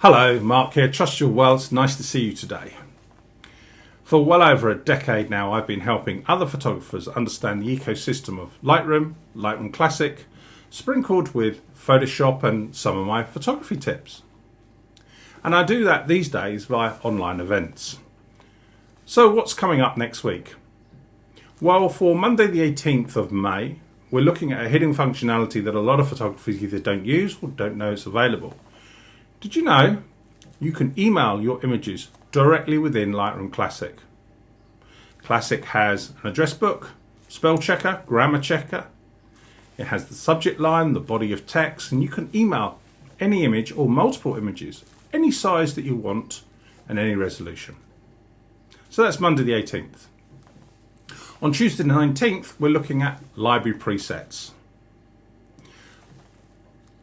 Hello, Mark here. Trust you're well. It's nice to see you today. For well over a decade now, I've been helping other photographers understand the ecosystem of Lightroom, Lightroom Classic, sprinkled with Photoshop and some of my photography tips. And I do that these days via online events. So what's coming up next week? Well, for Monday the 18th of May, we're looking at a hidden functionality that a lot of photographers either don't use or don't know it's available. Did you know you can email your images directly within Lightroom Classic? Classic has an address book, spell checker, grammar checker. It has the subject line, the body of text, and you can email any image or multiple images, any size that you want and any resolution. So that's Monday the 18th. On Tuesday the 19th, we're looking at library presets.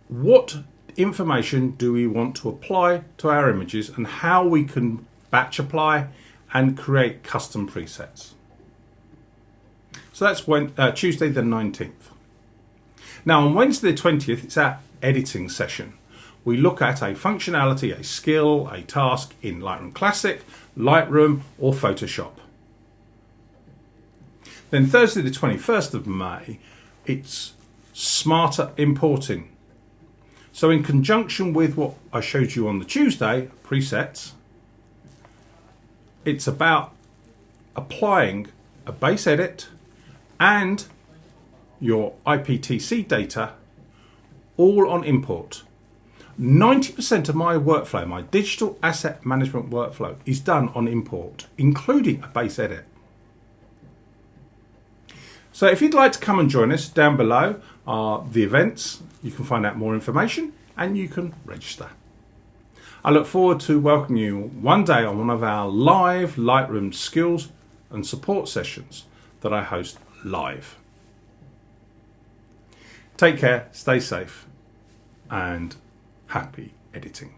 What information do we want to apply to our images and how we can batch apply and create custom presets. So that's Tuesday the 19th. Now on Wednesday the 20th, it's our editing session. We look at a functionality, a skill, a task in Lightroom Classic, Lightroom or Photoshop. Then Thursday the 21st of May, it's smarter importing. So in conjunction with what I showed you on the Tuesday, presets, it's about applying a base edit and your IPTC data all on import. 90% of my workflow, my digital asset management workflow, is done on import, including a base edit. So if you'd like to come and join us, down below are the events. You can find out more information and you can register. I look forward to welcoming you one day on one of our live Lightroom skills and support sessions that I host live. Take care, stay safe, and happy editing.